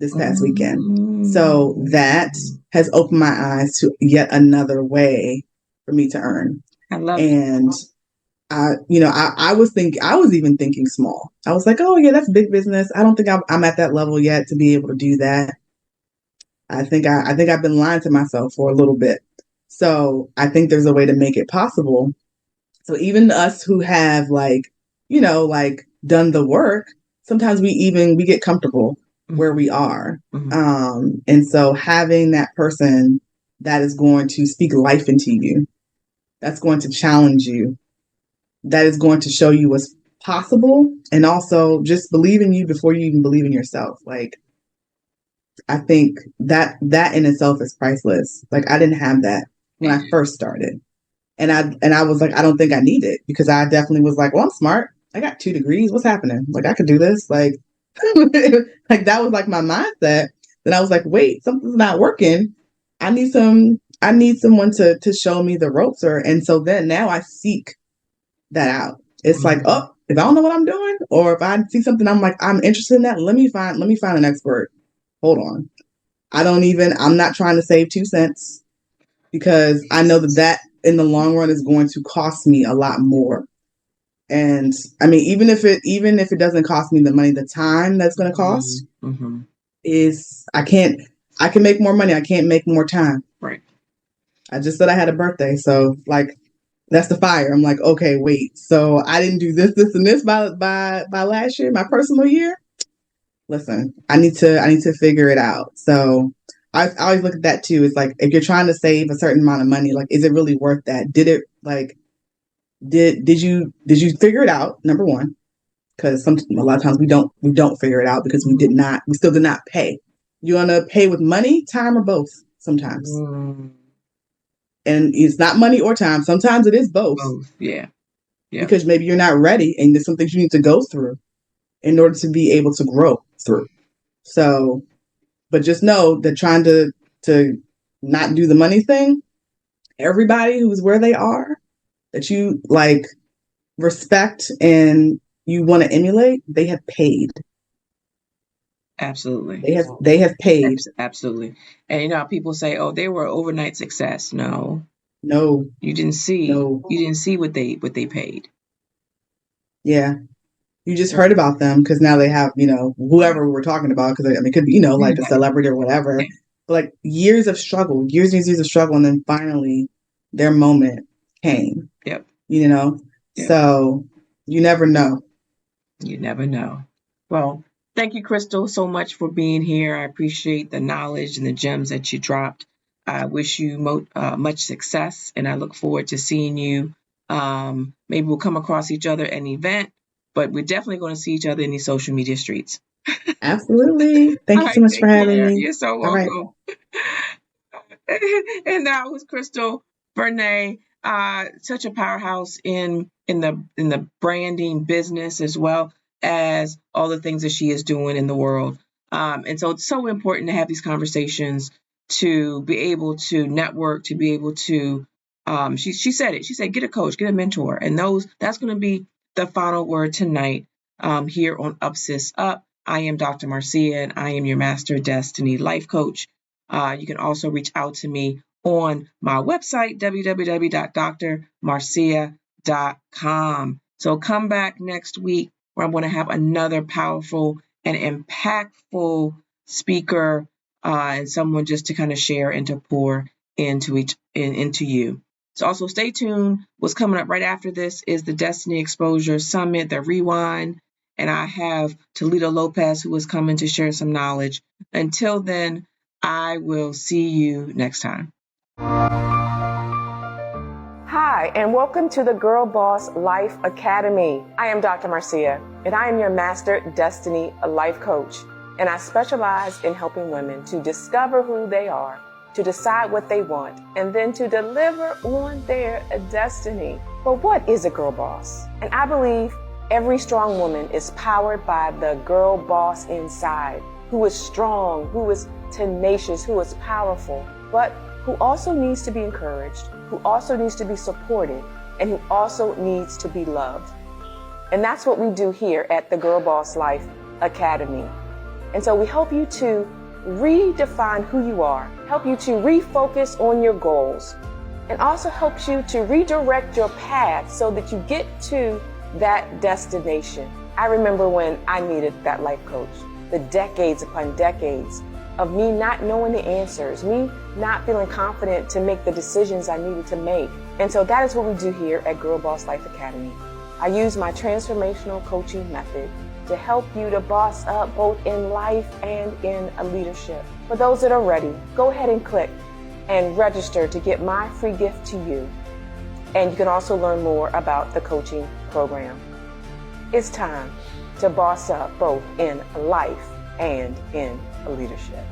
this past weekend. So that has opened my eyes to yet another way for me to earn. I love it. I was even thinking small. I was like, oh yeah, that's big business. I don't think I'm at that level yet to be able to do that. I think I've been lying to myself for a little bit. So I think there's a way to make it possible. So even us who have done the work, sometimes we get comfortable where we are. And so having that person that is going to speak life into you, that's going to challenge you, that is going to show you what's possible, and also just believe in you before you even believe in yourself. Like, I think that in itself is priceless. Like, I didn't have that when I first started. And I was like, I don't think I need it, because I definitely was like, well, I'm smart. I got 2 degrees. What's happening? Like, I could do this. Like, like that was like my mindset. Then I was like, wait, something's not working. I need someone to show me the ropes, and so then now I seek that out. It's like, oh, if I don't know what I'm doing, or if I see something I'm like, I'm interested in that, let me find an expert. Hold on. I'm not trying to save 2 cents, because I know that in the long run is going to cost me a lot more. And I mean, even if it doesn't cost me the money, the time that's going to cost is I can make more money. I can't make more time. Right. I just said I had a birthday, so like that's the fire. I'm like, okay, wait. So I didn't do this, and this by last year, my personal year. Listen, I need to figure it out. So I always look at that too. It's like, if you're trying to save a certain amount of money, like, is it really worth that? Did it like did you figure it out? Number one, because a lot of times we don't figure it out because we still did not pay. You want to pay with money, time, or both sometimes. And it's not money or time. Sometimes it is both. Yeah. Because maybe you're not ready, and there's some things you need to go through in order to be able to grow through. So, but just know that trying to not do the money thing, everybody who's where they are, that you like respect and you want to emulate, they have paid. Absolutely. They have paid. Absolutely. And you know, people say, oh, they were overnight success. No. You didn't see what they paid. Yeah. You just heard about them because now they have, whoever we're talking about, because it could be, like a celebrity or whatever. But like years of struggle, years and years of struggle, and then finally their moment came. Yep. So you never know. You never know. Well, thank you, Krystal, so much for being here. I appreciate the knowledge and the gems that you dropped. I wish you much success, and I look forward to seeing you. Maybe we'll come across each other at an event, but we're definitely going to see each other in these social media streets. Absolutely. Thank you so much for having me. You're so welcome. And that was Krystal Vernee, such a powerhouse in the branding business, as well as all the things that she is doing in the world. And so it's so important to have these conversations, to be able to network, to be able to, she said it, she said, get a coach, get a mentor. And that's going to be the final word tonight here on Up Sis Up. I am Dr. Marcea, and I am your Master Destiny Life Coach. You can also reach out to me on my website, www.drmarcea.com. So come back next week, where I'm going to have another powerful and impactful speaker and someone just to kind of share and to pour into you. So also stay tuned. What's coming up right after this is the Destiny Exposure Summit, the Rewind. And I have Toledo Lopez, who is coming to share some knowledge. Until then, I will see you next time. Hi, and welcome to the Girl Boss Life Academy. I am Dr. Marcea, and I am your Master Destiny Life Coach. And I specialize in helping women to discover who they are, to decide what they want, and then to deliver on their destiny. But what is a girl boss? And I believe every strong woman is powered by the girl boss inside, who is strong, who is tenacious, who is powerful, but who also needs to be encouraged, who also needs to be supported, and who also needs to be loved. And that's what we do here at the Girl Boss Life Academy. And so we help you to redefine who you are, help you to refocus on your goals, and also helps you to redirect your path so that you get to that destination. I remember when I needed that life coach, the decades upon decades of me not knowing the answers, me not feeling confident to make the decisions I needed to make. And so that is what we do here at Girl Boss Life Academy. I use my transformational coaching method to help you to boss up both in life and in leadership. For those that are ready, go ahead and click and register to get my free gift to you. And you can also learn more about the coaching program. It's time to boss up both in life and in leadership.